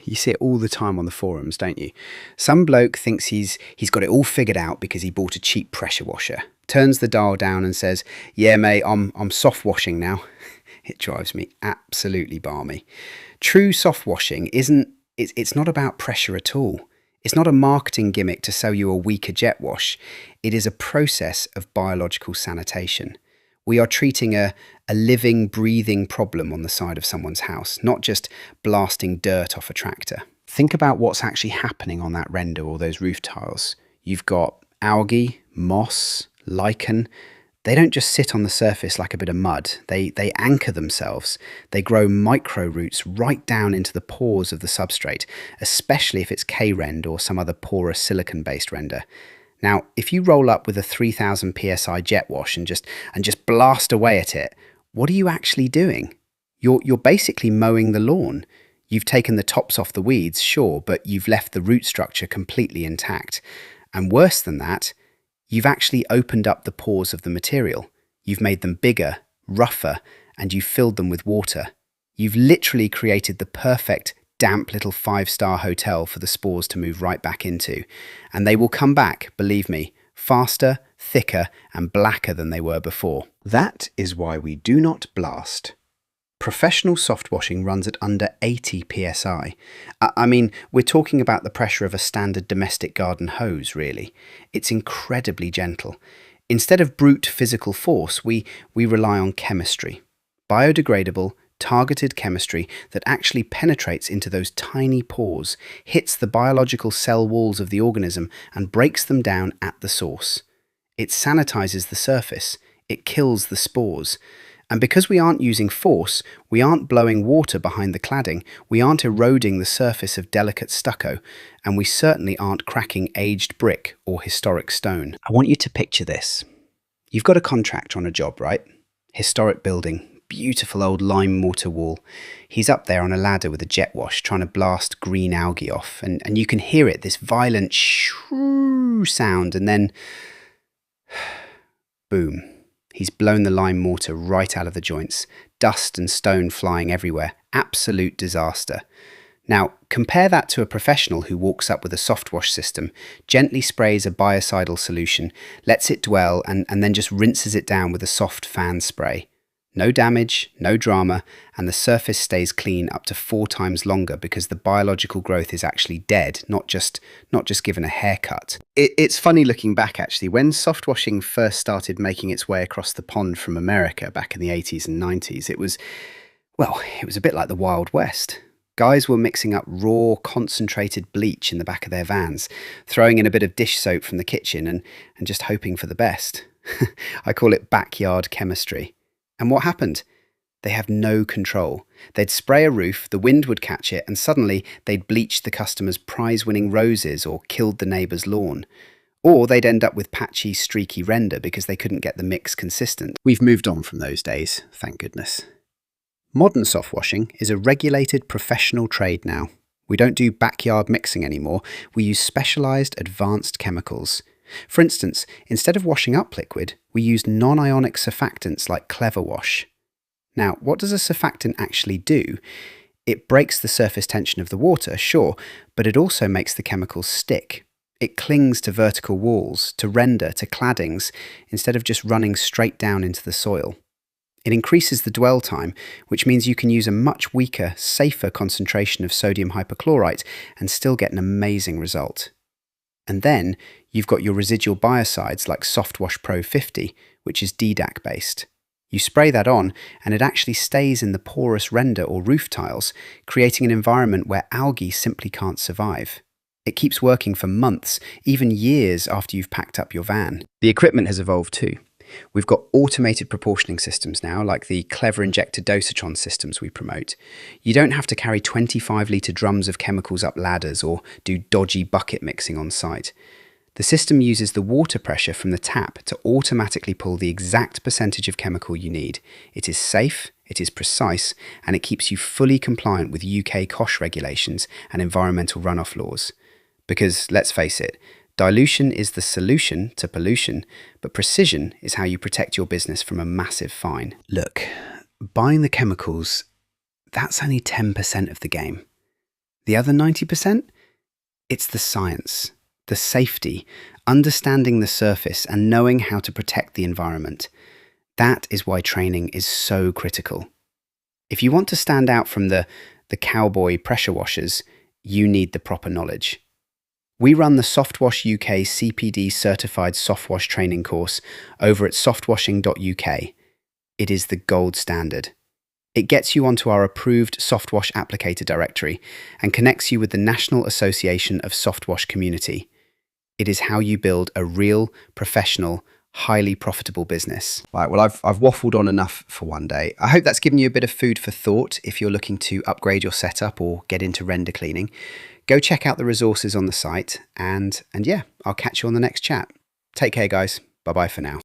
You see it all the time on the forums, don't you? Some bloke thinks he's got it all figured out because he bought a cheap pressure washer, turns the dial down and says, "Yeah, mate, I'm soft washing now." It drives me absolutely balmy. True soft washing it's not about pressure at all. It's not a marketing gimmick to sell you a weaker jet wash. It is a process of biological sanitation. We are treating a living, breathing problem on the side of someone's house, not just blasting dirt off a tractor. Think about what's actually happening on that render or those roof tiles. You've got algae, moss, lichen. They don't just sit on the surface like a bit of mud. They anchor themselves. They grow micro roots right down into the pores of the substrate, especially if it's K-rend or some other porous silicon-based render. Now, if you roll up with a 3000 psi jet wash and just blast away at it, what are you actually doing? You're basically mowing the lawn. You've taken the tops off the weeds, sure, but you've left the root structure completely intact. And worse than that, you've actually opened up the pores of the material. You've made them bigger, rougher, and you've filled them with water. You've literally created the perfect damp little 5-star hotel for the spores to move right back into. And they will come back, believe me, faster, thicker, and blacker than they were before. That is why we do not blast. Professional soft washing runs at under 80 psi. I mean, we're talking about the pressure of a standard domestic garden hose, really. It's incredibly gentle. Instead of brute physical force, we rely on chemistry. Biodegradable, targeted chemistry that actually penetrates into those tiny pores, hits the biological cell walls of the organism and breaks them down at the source. It sanitizes the surface. It kills the spores. And because we aren't using force, we aren't blowing water behind the cladding, we aren't eroding the surface of delicate stucco, and we certainly aren't cracking aged brick or historic stone. I want you to picture this. You've got a contractor on a job, right? Historic building, beautiful old lime mortar wall. He's up there on a ladder with a jet wash trying to blast green algae off, and you can hear it, this violent shoo sound, and then boom. He's blown the lime mortar right out of the joints, dust and stone flying everywhere. Absolute disaster. Now, compare that to a professional who walks up with a soft wash system, gently sprays a biocidal solution, lets it dwell, and then just rinses it down with a soft fan spray. No damage, no drama, and the surface stays clean up to 4 times longer because the biological growth is actually dead, not just given a haircut. It's funny looking back, actually. When soft washing first started making its way across the pond from America back in the 80s and 90s, it was a bit like the Wild West. Guys were mixing up raw, concentrated bleach in the back of their vans, throwing in a bit of dish soap from the kitchen and just hoping for the best. I call it backyard chemistry. And what happened? They have no control. They'd spray a roof, the wind would catch it, and suddenly they'd bleached the customer's prize-winning roses or killed the neighbour's lawn. Or they'd end up with patchy, streaky render because they couldn't get the mix consistent. We've moved on from those days, thank goodness. Modern soft washing is a regulated professional trade now. We don't do backyard mixing anymore. We use specialised advanced chemicals. For instance, instead of washing up liquid, we use non-ionic surfactants like Clever Wash. Now, what does a surfactant actually do? It breaks the surface tension of the water, sure, but it also makes the chemicals stick. It clings to vertical walls, to render, to claddings, instead of just running straight down into the soil. It increases the dwell time, which means you can use a much weaker, safer concentration of sodium hypochlorite and still get an amazing result. And then you've got your residual biocides like Softwash Pro 50, which is DDAC based. You spray that on and it actually stays in the porous render or roof tiles, creating an environment where algae simply can't survive. It keeps working for months, even years after you've packed up your van. The equipment has evolved too. We've got automated proportioning systems now, like the clever injector dosatron systems we promote. You don't have to carry 25-litre drums of chemicals up ladders or do dodgy bucket mixing on site. The system uses the water pressure from the tap to automatically pull the exact percentage of chemical you need. It is safe, it is precise, and it keeps you fully compliant with UK COSHH regulations and environmental runoff laws. Because, let's face it, dilution is the solution to pollution, but precision is how you protect your business from a massive fine. Look, buying the chemicals, that's only 10% of the game. The other 90%? It's the science, the safety, understanding the surface and knowing how to protect the environment. That is why training is so critical. If you want to stand out from the cowboy pressure washers, you need the proper knowledge. We run the Softwash UK CPD Certified Softwash Training course over at softwashing.uk. It is the gold standard. It gets you onto our approved Softwash applicator directory and connects you with the National Association of Softwash Community. It is how you build a real, professional, highly profitable business. Right, well, I've waffled on enough for one day. I hope that's given you a bit of food for thought if you're looking to upgrade your setup or get into render cleaning. Go check out the resources on the site and yeah, I'll catch you on the next chat. Take care, guys. Bye-bye for now.